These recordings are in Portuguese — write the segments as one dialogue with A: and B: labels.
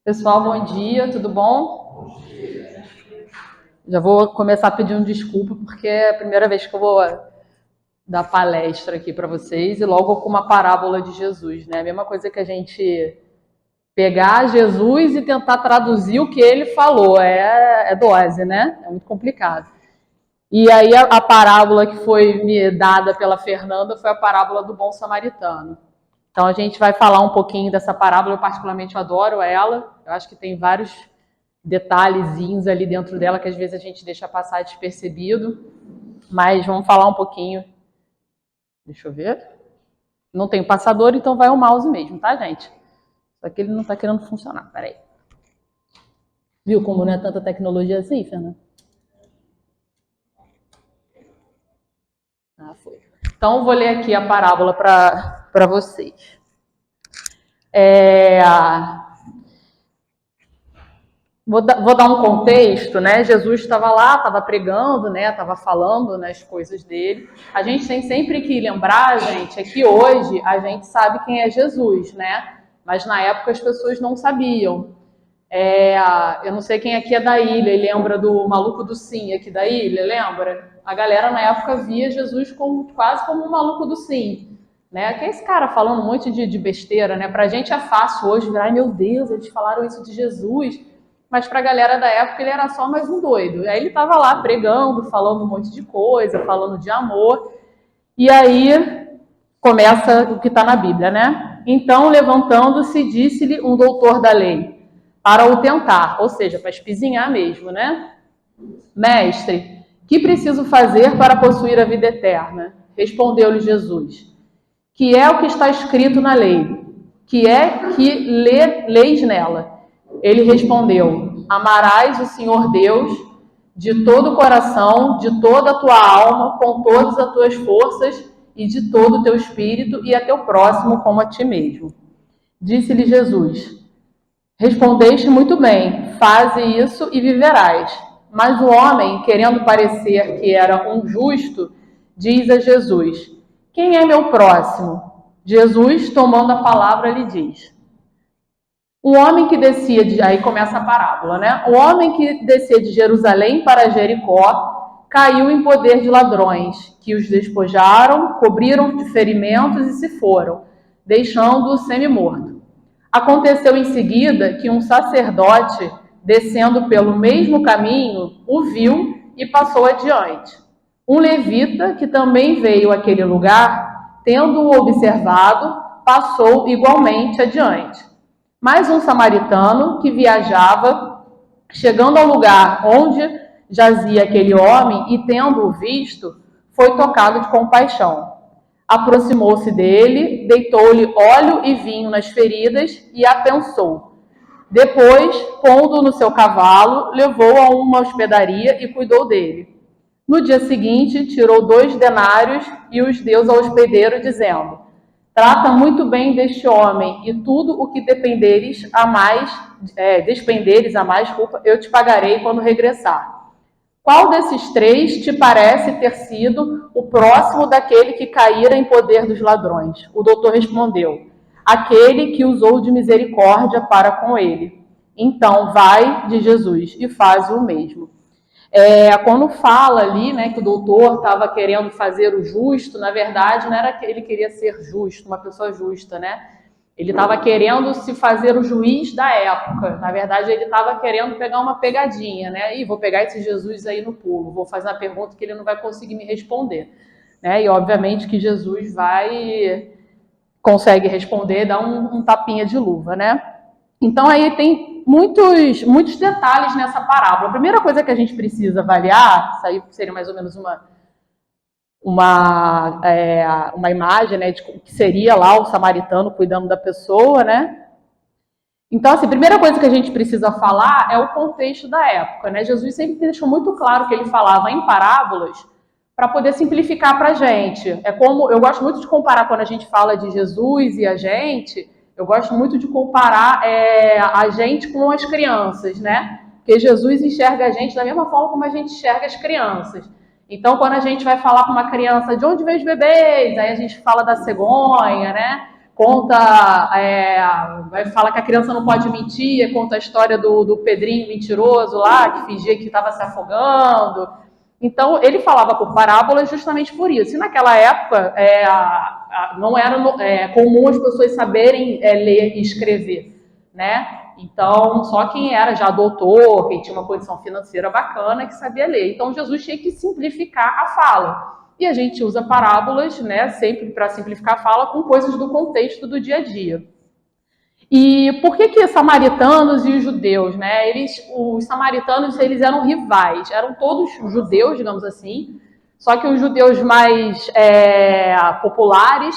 A: Pessoal, bom dia, tudo bom? Já vou começar pedindo desculpa, porque é a primeira vez que eu vou dar palestra aqui para vocês e logo com uma parábola de Jesus, né? A mesma coisa que a gente pegar Jesus e tentar traduzir o que ele falou, é dose, né? É muito complicado. E aí a parábola que foi me dada pela Fernanda foi a parábola do bom samaritano. Então a gente vai falar um pouquinho dessa parábola, eu particularmente adoro ela, eu acho que tem vários detalhezinhos ali dentro dela que às vezes a gente deixa passar despercebido, mas vamos falar um pouquinho. Deixa eu ver. Não tem passador, então vai o mouse mesmo, tá, gente? Só que ele não tá querendo funcionar. Peraí. Viu como não é tanta tecnologia assim, Fernanda? Ah, foi. Então, vou ler aqui a parábola para vocês. É, vou dar um contexto, né? Jesus estava lá, estava pregando, né? Estava falando nas coisas dele. A gente tem sempre que lembrar, gente, é que hoje a gente sabe quem é Jesus, né? Mas na época as pessoas não sabiam. Eu não sei quem aqui é da ilha e lembra do maluco do Sim aqui da ilha, lembra? A galera na época via Jesus quase como um maluco do Sim. Né? Que é esse cara falando um monte de besteira, né? Pra gente é fácil hoje virar, ai meu Deus, eles falaram isso de Jesus. Mas pra galera da época ele era só mais um doido. Aí ele tava lá pregando, falando um monte de coisa, falando de amor. E aí começa o que está na Bíblia, né? Então, levantando-se, disse-lhe um doutor da lei, para o tentar, ou seja, para espizinhar mesmo, né? Mestre, que preciso fazer para possuir a vida eterna? Respondeu-lhe Jesus, que é o que está escrito na lei, que é que leis nela. Ele respondeu, amarás o Senhor Deus de todo o coração, de toda a tua alma, com todas as tuas forças e de todo o teu espírito, e a teu próximo como a ti mesmo. Disse-lhe Jesus, respondeste muito bem, faze isso e viverás. Mas o homem, querendo parecer que era um justo, diz a Jesus, quem é meu próximo? Jesus, tomando a palavra, lhe diz, o homem que descia de... Aí começa a parábola, né? O homem que descia de Jerusalém para Jericó caiu em poder de ladrões, que os despojaram, cobriram de ferimentos e se foram, deixando-o semi-morto. Aconteceu em seguida que um sacerdote, descendo pelo mesmo caminho, o viu e passou adiante. Um levita, que também veio àquele lugar, tendo-o observado, passou igualmente adiante. Mais um samaritano que viajava, chegando ao lugar onde jazia aquele homem e tendo-o visto, foi tocado de compaixão. Aproximou-se dele, deitou-lhe óleo e vinho nas feridas e apensou. Depois, pondo-o no seu cavalo, levou-o a uma hospedaria e cuidou dele. No dia seguinte, tirou 2 denários e os deu ao hospedeiro, dizendo, trata muito bem deste homem, e tudo o que despenderes a mais, eu te pagarei quando regressar. Qual desses 3 te parece ter sido o próximo daquele que caíra em poder dos ladrões? O doutor respondeu, aquele que usou de misericórdia para com ele. Então vai de Jesus e faz o mesmo. Quando fala ali, né, que o doutor estava querendo fazer o justo, na verdade não era que ele queria ser justo, uma pessoa justa, né? Ele estava querendo se fazer o juiz da época. Na verdade, ele estava querendo pegar uma pegadinha, né? E vou pegar esse Jesus aí no pulo, vou fazer uma pergunta que ele não vai conseguir me responder, né? E obviamente que Jesus consegue responder, dá um tapinha de luva, né? Então aí tem muitos detalhes nessa parábola. A primeira coisa que a gente precisa avaliar, isso aí seria mais ou menos uma imagem, né, de que seria lá o samaritano cuidando da pessoa, né? Então, assim, a primeira coisa que a gente precisa falar é o contexto da época, né? Jesus sempre deixou muito claro que ele falava em parábolas para poder simplificar para a gente. Eu gosto muito de comparar quando a gente fala de Jesus e a gente, eu gosto muito de comparar a gente com as crianças, né? Porque Jesus enxerga a gente da mesma forma como a gente enxerga as crianças. Então, quando a gente vai falar com uma criança de onde vem os bebês, aí a gente fala da cegonha, né? fala que a criança não pode mentir, conta a história do Pedrinho mentiroso lá, que fingia que estava se afogando. Então, ele falava por parábolas justamente por isso. E naquela época, não era comum as pessoas saberem ler e escrever, né? Então, só quem era já doutor, quem tinha uma condição financeira bacana, que sabia ler. Então, Jesus tinha que simplificar a fala. E a gente usa parábolas, né, sempre para simplificar a fala, com coisas do contexto do dia a dia. E por que os samaritanos e os judeus, né? Os samaritanos, eles eram rivais, eram todos judeus, digamos assim, só que os judeus mais populares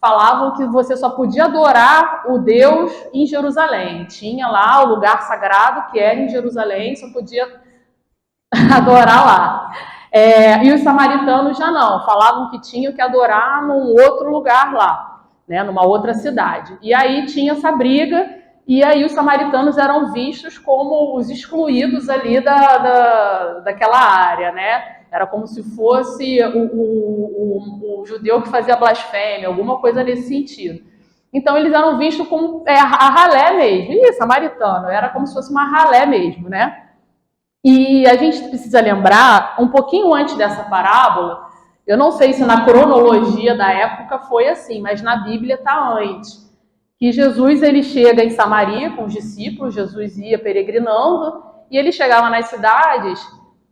A: falavam que você só podia adorar o Deus em Jerusalém. Tinha lá o lugar sagrado que era em Jerusalém, só podia adorar lá. E os samaritanos já não, falavam que tinham que adorar num outro lugar lá, né, numa outra cidade. E aí tinha essa briga, e aí os samaritanos eram vistos como os excluídos ali daquela área, né? Era como se fosse o judeu que fazia blasfêmia, alguma coisa nesse sentido. Então eles eram vistos como a ralé mesmo. E samaritano, era como se fosse uma ralé mesmo, né? E a gente precisa lembrar, um pouquinho antes dessa parábola, eu não sei se na cronologia da época foi assim, mas na Bíblia está antes, que Jesus ele chega em Samaria com os discípulos, Jesus ia peregrinando, e ele chegava nas cidades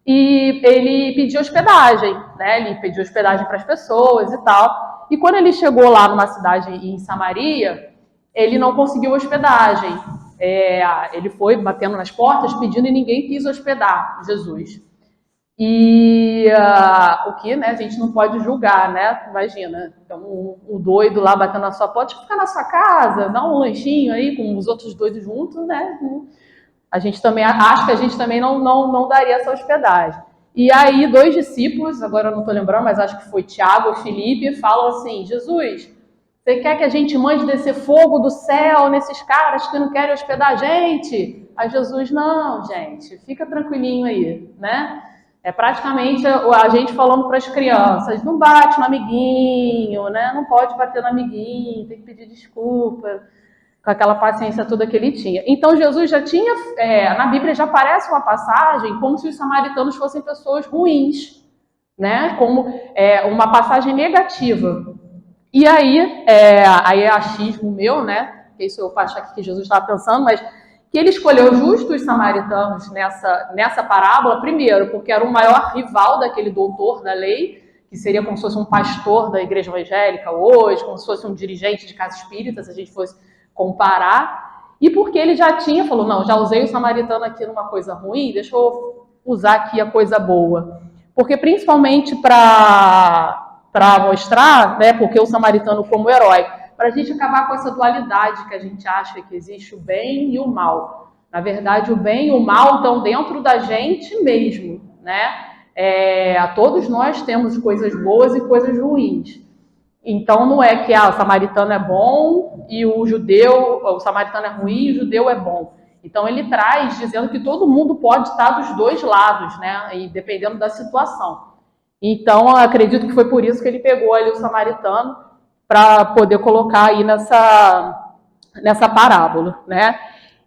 A: e ele pedia hospedagem, né? Ele pedia hospedagem para as pessoas e tal. E quando ele chegou lá numa cidade em Samaria, ele não conseguiu hospedagem. Ele foi batendo nas portas pedindo e ninguém quis hospedar Jesus. E o que, né, a gente não pode julgar, né? Imagina, então o doido lá batendo na sua porta, fica na sua casa, dá um lanchinho aí com os outros doidos juntos, né? A gente também acho que a gente também não daria essa hospedagem. E aí 2 discípulos, agora eu não estou lembrando, mas acho que foi Tiago e Filipe, falam assim: Jesus, você quer que a gente mande descer fogo do céu nesses caras que não querem hospedar a gente? Aí Jesus, não, gente, fica tranquilinho aí, né? É praticamente a gente falando para as crianças, não bate no amiguinho, né? Não pode bater no amiguinho, tem que pedir desculpa, com aquela paciência toda que ele tinha. Então Jesus já tinha, na Bíblia já aparece uma passagem como se os samaritanos fossem pessoas ruins, né? Como uma passagem negativa. E aí é achismo meu, né? Que isso eu acho que Jesus estava pensando, mas que ele escolheu justo os samaritanos nessa parábola, primeiro, porque era o maior rival daquele doutor da lei, que seria como se fosse um pastor da igreja evangélica hoje, como se fosse um dirigente de casa espírita, se a gente fosse comparar, e porque ele falou, não, já usei o samaritano aqui numa coisa ruim, deixa eu usar aqui a coisa boa. Porque principalmente para mostrar, né, porque o samaritano como herói, para a gente acabar com essa dualidade que a gente acha que existe o bem e o mal. Na verdade, o bem e o mal estão dentro da gente mesmo, né? Todos nós temos coisas boas e coisas ruins. Então, não é que o samaritano é bom e o samaritano é ruim e o judeu é bom. Então, ele traz dizendo que todo mundo pode estar dos dois lados, né? E dependendo da situação. Então, acredito que foi por isso que ele pegou ali o samaritano para poder colocar aí nessa parábola, né?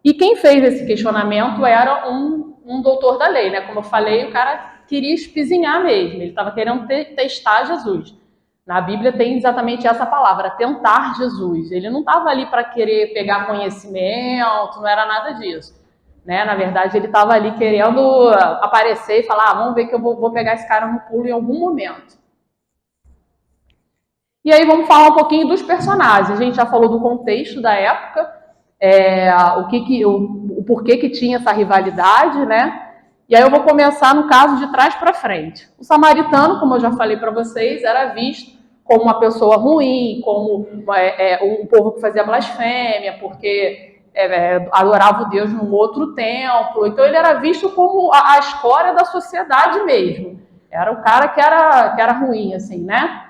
A: E quem fez esse questionamento era um doutor da lei, né? Como eu falei, o cara queria espizinhar mesmo, ele estava querendo testar Jesus. Na Bíblia tem exatamente essa palavra, tentar Jesus. Ele não estava ali para querer pegar conhecimento, não era nada disso. Né? Na verdade, ele estava ali querendo aparecer e falar, vamos ver que eu vou pegar esse cara no pulo em algum momento. E aí vamos falar um pouquinho dos personagens. A gente já falou do contexto da época, o porquê que tinha essa rivalidade, né? E aí eu vou começar no caso de trás para frente. O samaritano, como eu já falei para vocês, era visto como uma pessoa ruim, como um povo que fazia blasfêmia, porque adorava o Deus num outro templo. Então ele era visto como a escória da sociedade mesmo. Era o cara que era ruim, assim, né?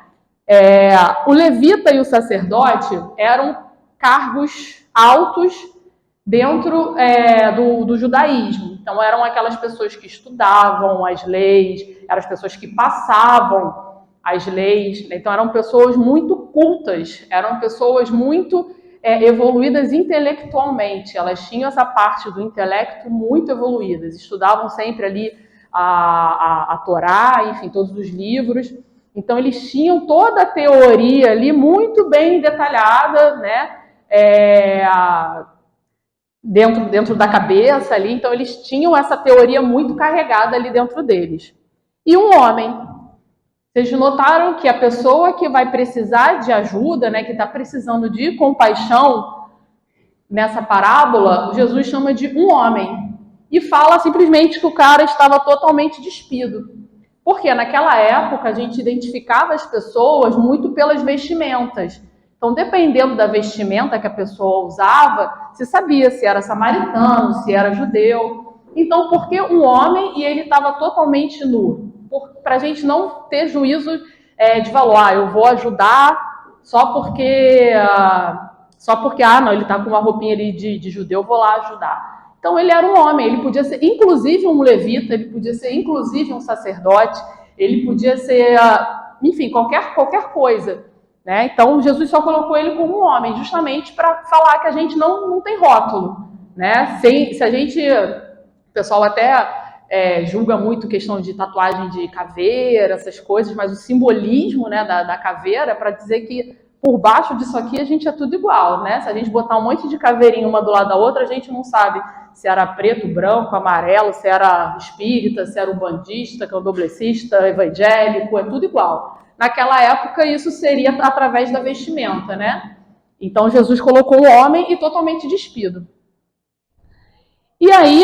A: O levita e o sacerdote eram cargos altos dentro do judaísmo. Então, eram aquelas pessoas que estudavam as leis, eram as pessoas que passavam as leis. Então, eram pessoas muito cultas, eram pessoas muito evoluídas intelectualmente. Elas tinham essa parte do intelecto muito evoluídas, estudavam sempre ali a Torá, enfim, todos os livros. Então, eles tinham toda a teoria ali muito bem detalhada, né? Dentro da cabeça ali. Então, eles tinham essa teoria muito carregada ali dentro deles. E um homem. Vocês notaram que a pessoa que vai precisar de ajuda, né, que está precisando de compaixão, nessa parábola, Jesus chama de um homem. E fala simplesmente que o cara estava totalmente despido. Porque naquela época a gente identificava as pessoas muito pelas vestimentas. Então, dependendo da vestimenta que a pessoa usava, se sabia se era samaritano, se era judeu. Então, por que um homem e ele estava totalmente nu? Para a gente não ter juízo de valor. Eu vou ajudar só porque não, ele está com uma roupinha ali de judeu, eu vou lá ajudar. Então, ele era um homem, ele podia ser inclusive um levita, ele podia ser inclusive um sacerdote, ele podia ser, enfim, qualquer coisa. Né? Então, Jesus só colocou ele como um homem, justamente para falar que a gente não tem rótulo. Né? Se a gente... O pessoal até julga muito questão de tatuagem de caveira, essas coisas, mas o simbolismo, né, da caveira é para dizer que por baixo disso aqui a gente é tudo igual. Né? Se a gente botar um monte de caveirinha uma do lado da outra, a gente não sabe se era preto, branco, amarelo, se era espírita, se era umbandista, candomblessista, evangélico, é tudo igual. Naquela época, isso seria através da vestimenta, né? Então, Jesus colocou o homem e totalmente despido. E aí,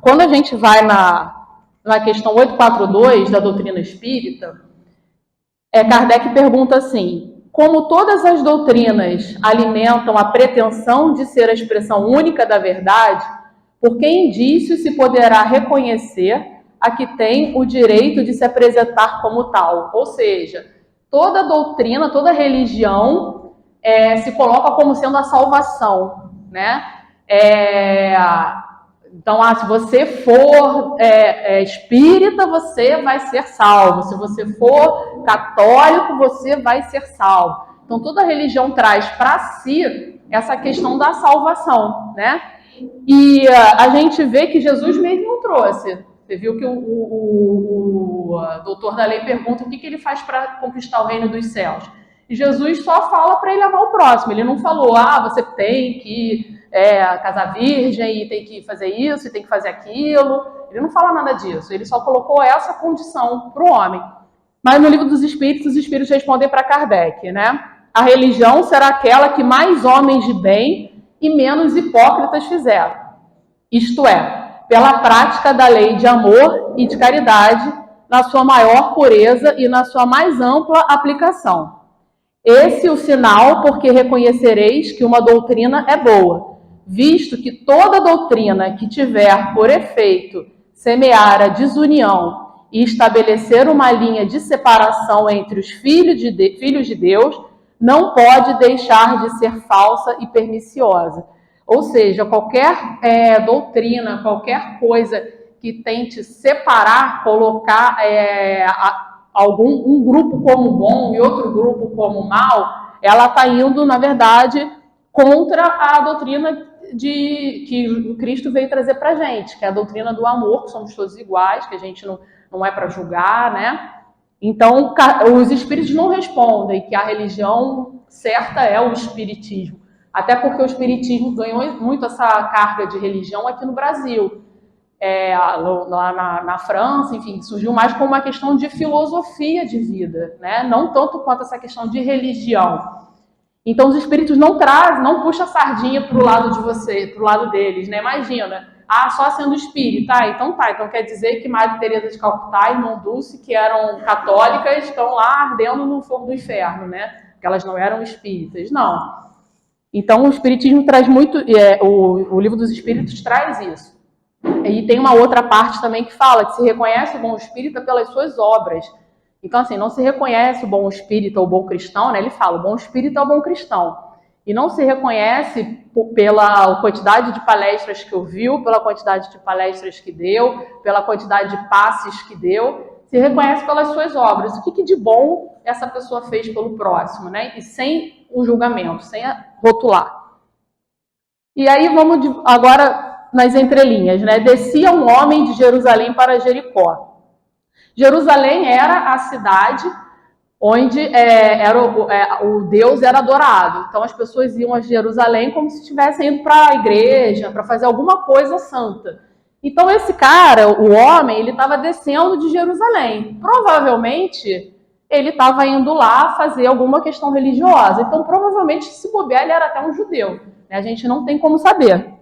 A: quando a gente vai na questão 842 da doutrina espírita, Kardec pergunta assim: como todas as doutrinas alimentam a pretensão de ser a expressão única da verdade, por que indício se poderá reconhecer a que tem o direito de se apresentar como tal? Ou seja, toda doutrina, toda religião se coloca como sendo a salvação, né? Então, se você for espírita, você vai ser salvo. Se você for católico, você vai ser salvo. Então, toda religião traz para si essa questão da salvação, né? E a gente vê que Jesus mesmo trouxe. Você viu que o doutor da lei pergunta o que ele faz para conquistar o reino dos céus. E Jesus só fala para ele amar o próximo. Ele não falou, você tem que casar virgem e tem que fazer isso e tem que fazer aquilo. Ele não fala nada disso. Ele só colocou essa condição para o homem. Mas no livro dos Espíritos, os Espíritos respondem para Kardec, né? A religião será aquela que mais homens de bem e menos hipócritas fizeram. Isto é, pela prática da lei de amor e de caridade, na sua maior pureza e na sua mais ampla aplicação. Esse é o sinal porque reconhecereis que uma doutrina é boa, visto que toda doutrina que tiver por efeito semear a desunião e estabelecer uma linha de separação entre os filhos de Deus, não pode deixar de ser falsa e perniciosa. Ou seja, qualquer doutrina, qualquer coisa que tente separar, colocar um grupo como bom e outro grupo como mal, ela está indo, na verdade, contra a doutrina que o Cristo veio trazer para a gente, que é a doutrina do amor, que somos todos iguais, que a gente não é para julgar, né? Então, os espíritos não respondem que a religião certa é o espiritismo. Até porque o espiritismo ganhou muito essa carga de religião aqui no Brasil. Lá na França, enfim, surgiu mais como uma questão de filosofia de vida, né? Não tanto quanto essa questão de religião. Então, os espíritos não puxam a sardinha para o lado de você, para o lado deles, né? Imagina, só sendo espírita, então quer dizer que Madre Teresa de Calcutá e Irmã Dulce, que eram católicas, estão lá ardendo no fogo do inferno, né? Porque elas não eram espíritas, não. Então, o espiritismo traz muito, o livro dos Espíritos traz isso. E tem uma outra parte também que fala que se reconhece o bom espírita pelas suas obras. Então, assim, não se reconhece o bom espírita ou o bom cristão, né? Ele fala, o bom espírita é o bom cristão. E não se reconhece pela quantidade de palestras que ouviu, pela quantidade de palestras que deu, pela quantidade de passes que deu. se reconhece pelas suas obras. O que de bom essa pessoa fez pelo próximo, né? E sem o julgamento, sem rotular. E aí vamos agora nas entrelinhas, né? Descia um homem de Jerusalém para Jericó. Jerusalém era a cidade onde o Deus era adorado. Então as pessoas iam a Jerusalém como se estivessem indo para a igreja, para fazer alguma coisa santa. Então esse cara, o homem, ele estava descendo de Jerusalém. Provavelmente ele estava indo lá fazer alguma questão religiosa. Então provavelmente, se bobear, ele era até um judeu. A gente não tem como saber.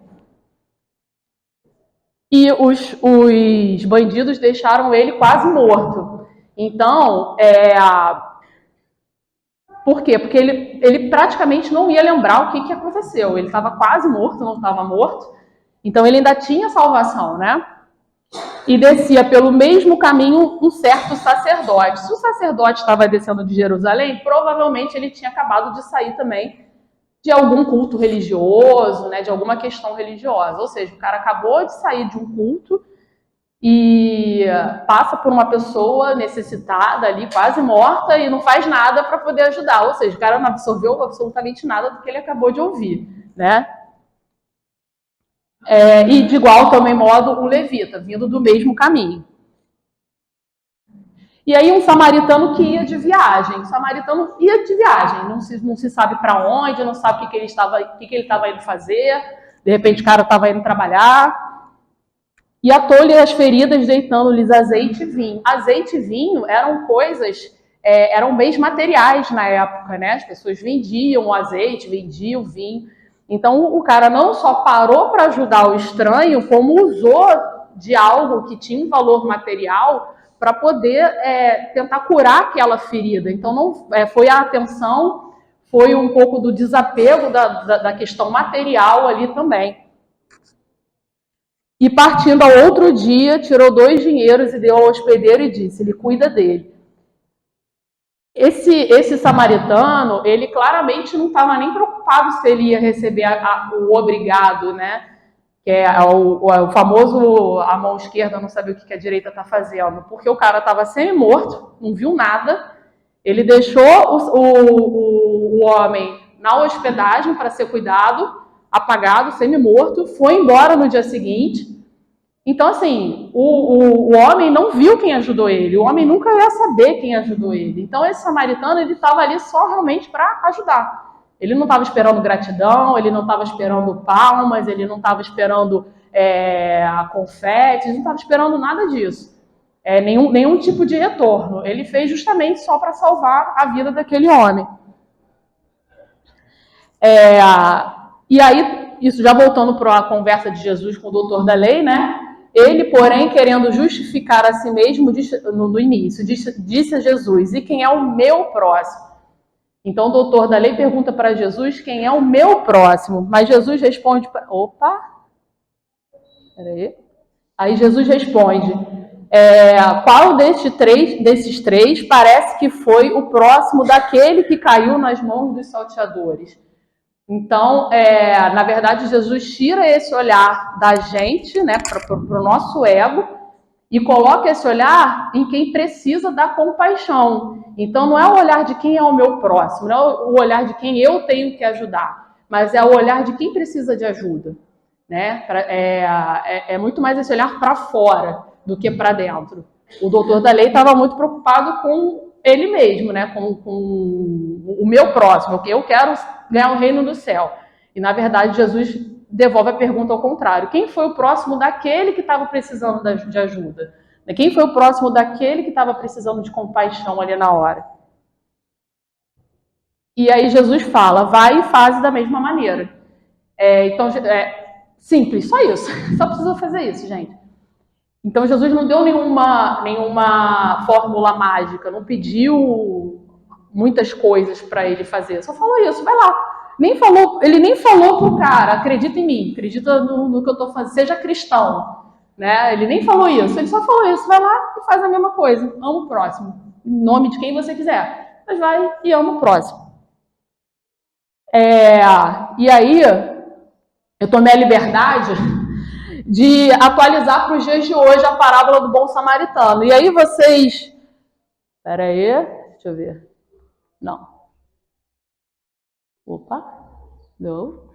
A: E os bandidos deixaram ele quase morto. Então, por quê? Porque ele praticamente não ia lembrar o que aconteceu. Ele estava quase morto, não estava morto. Então, ele ainda tinha salvação, né? E descia pelo mesmo caminho um certo sacerdote. Se o sacerdote estava descendo de Jerusalém, provavelmente ele tinha acabado de sair também de algum culto religioso, né? De alguma questão religiosa. Ou seja, o cara acabou de sair de um culto e passa por uma pessoa necessitada ali, quase morta, e não faz nada para poder ajudar. Ou seja, o cara não absorveu absolutamente nada do que ele acabou de ouvir, né? E de igual também modo um levita, vindo do mesmo caminho. E aí um samaritano que ia de viagem. O samaritano ia de viagem, não se sabe para onde, não sabe o que ele estava indo fazer. De repente o cara estava indo trabalhar. E atou-lhe as feridas, deitando-lhes azeite e vinho. Azeite e vinho eram coisas, eram bens materiais na época, né? As pessoas vendiam o azeite, vendiam o vinho. Então o cara não só parou para ajudar o estranho, como usou de algo que tinha um valor material para poder tentar curar aquela ferida. Então não foi a atenção, foi um pouco do desapego da questão material ali também. E partindo ao outro dia, tirou 2 dinheiros e deu ao hospedeiro e disse, ele cuida dele. Esse samaritano, ele claramente não estava nem preocupado se ele ia receber o obrigado, né? Que é o famoso, a mão esquerda não sabe o que a direita está fazendo, porque o cara estava semi-morto, não viu nada, ele deixou o homem na hospedagem para ser cuidado, apagado, semi-morto, foi embora no dia seguinte. Então, assim, o homem não viu quem ajudou ele, o homem nunca ia saber quem ajudou ele. Então, esse samaritano, ele estava ali só realmente para ajudar. Ele não estava esperando gratidão, ele não estava esperando palmas, ele não estava esperando confetes, não estava esperando nada disso. Nenhum tipo de retorno. Ele fez justamente só para salvar a vida daquele homem. E aí, isso já voltando para a conversa de Jesus com o doutor da lei, né? Ele, porém, querendo justificar a si mesmo, no início, disse a Jesus, e quem é o meu próximo? Então o doutor da lei pergunta para Jesus quem é o meu próximo, mas Jesus responde, peraí. Aí Jesus responde, qual desses três parece que foi o próximo daquele que caiu nas mãos dos salteadores? Então, na verdade, Jesus tira esse olhar da gente, né, para o nosso ego, e coloca esse olhar em quem precisa da compaixão. Então, não é o olhar de quem é o meu próximo, não é o olhar de quem eu tenho que ajudar, mas é o olhar de quem precisa de ajuda. Né? É muito mais esse olhar para fora do que para dentro. O doutor da lei estava muito preocupado com ele mesmo, né? com o meu próximo, que eu quero ganhar o reino do céu. E, na verdade, Jesus devolve a pergunta ao contrário. Quem foi o próximo daquele que estava precisando de ajuda? Quem foi o próximo daquele que estava precisando de compaixão ali na hora? E aí Jesus fala, vai e faz da mesma maneira. Então, simples, só isso. Só precisa fazer isso, gente. Então, Jesus não deu nenhuma fórmula mágica, não pediu muitas coisas para ele fazer. Só falou isso, vai lá. Ele nem falou pro cara, acredita em mim, acredita no que eu estou fazendo, seja cristão. Né? Ele nem falou isso, ele só falou isso, vai lá e faz a mesma coisa. Ama o próximo, em nome de quem você quiser. Mas vai e ama o próximo. E aí, eu tomei a liberdade de atualizar para os dias de hoje a parábola do bom samaritano. E aí vocês... Espera aí, deixa eu ver. Não. Opa, não.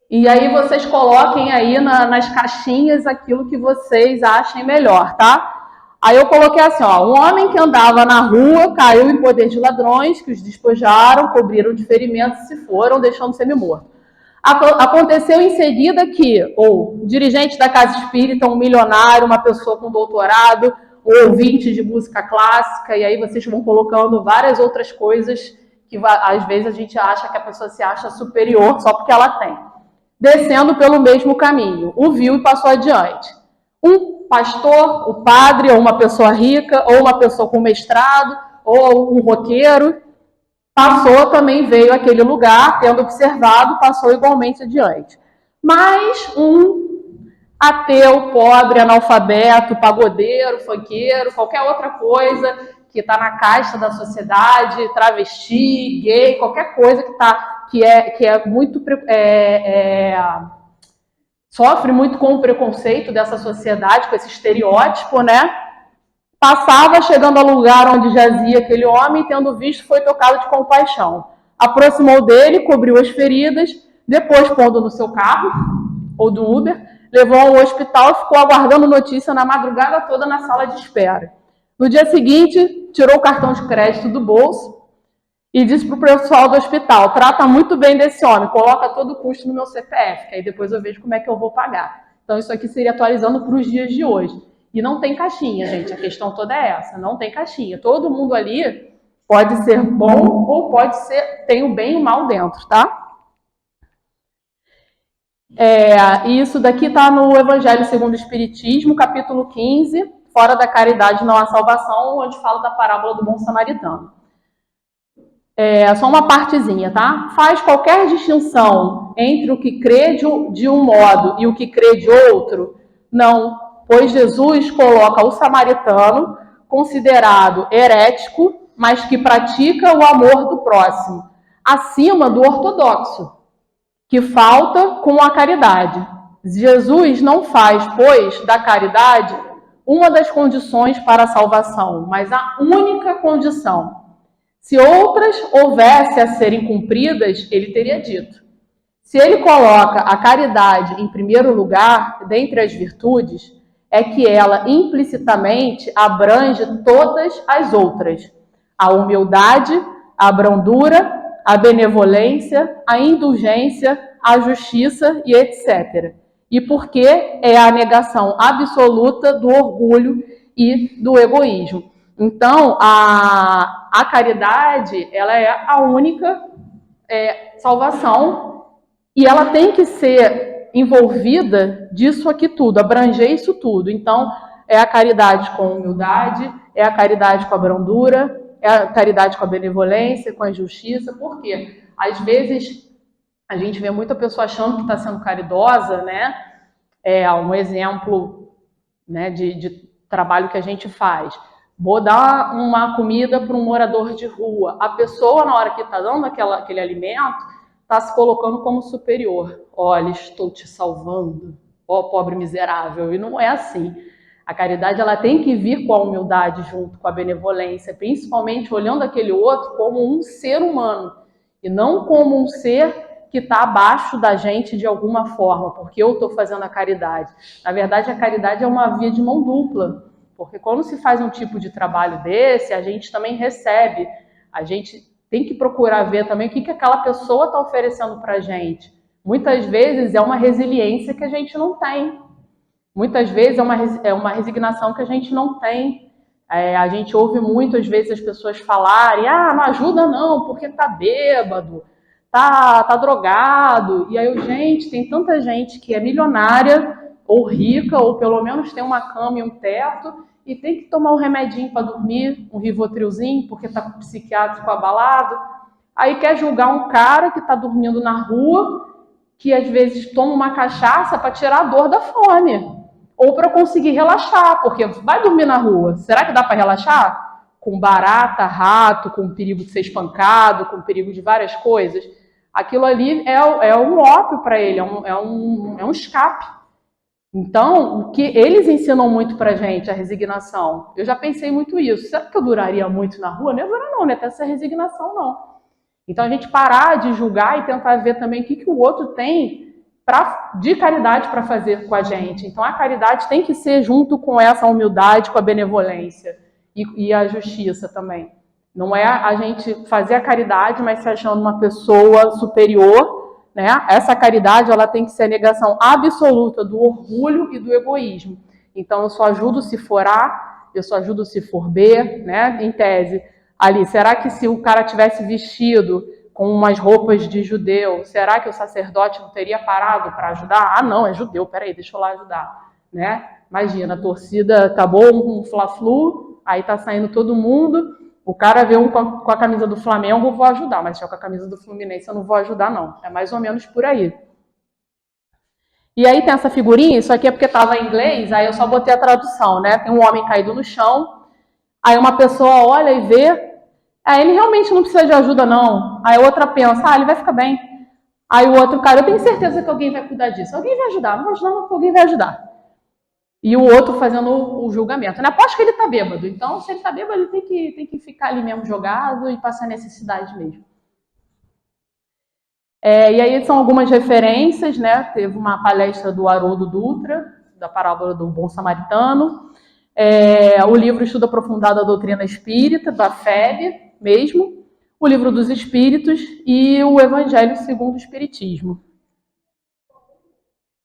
A: E aí vocês coloquem aí nas caixinhas aquilo que vocês achem melhor, tá? Aí eu coloquei assim, ó, um homem que andava na rua caiu em poder de ladrões que os despojaram, cobriram de ferimentos e se foram, deixando semi-morto. Aconteceu em seguida que, ou dirigente da casa espírita, um milionário, uma pessoa com doutorado, um ouvinte de música clássica, e aí vocês vão colocando várias outras coisas que às vezes a gente acha que a pessoa se acha superior só porque ela tem. Descendo pelo mesmo caminho, o viu e passou adiante. Um pastor, o padre, ou uma pessoa rica, ou uma pessoa com mestrado, ou um roqueiro, passou, também veio àquele lugar, tendo observado, passou igualmente adiante. Mas um ateu, pobre, analfabeto, pagodeiro, funkeiro, qualquer outra coisa que está na caixa da sociedade, travesti, gay, qualquer coisa que é muito sofre muito com o preconceito dessa sociedade, com esse estereótipo, né? Passava, chegando ao lugar onde jazia aquele homem, tendo visto, foi tocado de compaixão. Aproximou dele, cobriu as feridas, depois, pondo no seu carro, ou do Uber, levou ao hospital e ficou aguardando notícia na madrugada toda na sala de espera. No dia seguinte, tirou o cartão de crédito do bolso e disse para o pessoal do hospital, trata muito bem desse homem, coloca todo o custo no meu CPF, que aí depois eu vejo como é que eu vou pagar. Então isso aqui seria atualizando para os dias de hoje. E não tem caixinha, gente, a questão toda é essa, não tem caixinha. Todo mundo ali pode ser bom ou pode ser, tem o bem e o mal dentro, tá? E isso daqui está no Evangelho segundo o Espiritismo, capítulo 15, fora da caridade não há salvação, onde fala da parábola do bom samaritano. Só uma partezinha, tá? Faz qualquer distinção entre o que crê de um modo e o que crê de outro? Não, pois Jesus coloca o samaritano, considerado herético, mas que pratica o amor do próximo, acima do ortodoxo, que falta com a caridade. Jesus não faz, pois, da caridade uma das condições para a salvação, mas a única condição. Se outras houvesse a serem cumpridas, ele teria dito. Se ele coloca a caridade em primeiro lugar, dentre as virtudes, é que ela implicitamente abrange todas as outras. A humildade, a brandura, a benevolência, a indulgência, a justiça e etc. E porque é a negação absoluta do orgulho e do egoísmo. Então, a caridade, ela é a única salvação e ela tem que ser envolvida disso aqui tudo, abranger isso tudo. Então, é a caridade com humildade, é a caridade com a brandura, é a caridade com a benevolência, com a justiça. Por quê? Às vezes, a gente vê muita pessoa achando que está sendo caridosa, né? Um exemplo, né, de trabalho que a gente faz. Vou dar uma comida para um morador de rua. A pessoa, na hora que está dando aquele alimento, está se colocando como superior. Olha, estou te salvando, ó pobre miserável. E não é assim. A caridade ela tem que vir com a humildade junto com a benevolência, principalmente olhando aquele outro como um ser humano e não como um ser que está abaixo da gente de alguma forma, porque eu estou fazendo a caridade. Na verdade, a caridade é uma via de mão dupla, porque quando se faz um tipo de trabalho desse, a gente também recebe, a gente tem que procurar ver também o que aquela pessoa está oferecendo para a gente. Muitas vezes é uma resiliência que a gente não tem. Muitas vezes é uma resignação que a gente não tem. A gente ouve muito, às vezes, as pessoas falarem, não ajuda não, porque tá bêbado, tá drogado. E aí, gente, tem tanta gente que é milionária ou rica, ou pelo menos tem uma cama e um teto, e tem que tomar um remedinho para dormir, um Rivotrilzinho, porque está com o psiquiátrico abalado. Aí quer julgar um cara que está dormindo na rua, que às vezes toma uma cachaça para tirar a dor da fome, ou para conseguir relaxar, porque vai dormir na rua, será que dá para relaxar? Com barata, rato, com perigo de ser espancado, com perigo de várias coisas. Aquilo ali é um ópio para ele, é um escape. Então, o que eles ensinam muito pra gente, a resignação. Eu já pensei muito isso. Será que eu duraria muito na rua? Não ia durar não, não ia ter essa resignação, não. Então, a gente parar de julgar e tentar ver também o que o outro tem de caridade para fazer com a gente. Então, a caridade tem que ser junto com essa humildade, com a benevolência e a justiça também. Não é a gente fazer a caridade, mas se achando uma pessoa superior, né? Essa caridade ela tem que ser a negação absoluta do orgulho e do egoísmo. Então, eu só ajudo se for A, eu só ajudo se for B, né? Em tese, ali, será que se o cara tivesse vestido com umas roupas de judeu, será que o sacerdote não teria parado para ajudar? Ah, não, é judeu, peraí, deixa eu lá ajudar, né? Imagina, a torcida acabou um fla-flu, aí tá saindo todo mundo, o cara vê um com a camisa do Flamengo, eu vou ajudar, mas se eu com a camisa do Fluminense eu não vou ajudar, não. É mais ou menos por aí. E aí tem essa figurinha, isso aqui é porque estava em inglês, aí eu só botei a tradução, né? Tem um homem caído no chão, aí uma pessoa olha e vê, ele realmente não precisa de ajuda, não. Aí a outra pensa, ele vai ficar bem. Aí o outro cara, eu tenho certeza que alguém vai cuidar disso. Alguém vai ajudar, não vai ajudar, não, alguém vai ajudar. E o outro fazendo o julgamento. Né? Aposto que ele tá bêbado. Então, se ele tá bêbado, ele tem que ficar ali mesmo jogado e passar necessidade mesmo. E aí são algumas referências, né? Teve uma palestra do Haroldo Dutra, da parábola do Bom Samaritano. O livro Estudo Aprofundado da Doutrina Espírita, da FEB mesmo. O Livro dos Espíritos e o Evangelho segundo o Espiritismo.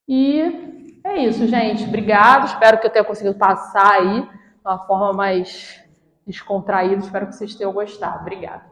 A: E é isso, gente. Obrigado. Espero que eu tenha conseguido passar aí de uma forma mais descontraída. Espero que vocês tenham gostado. Obrigada.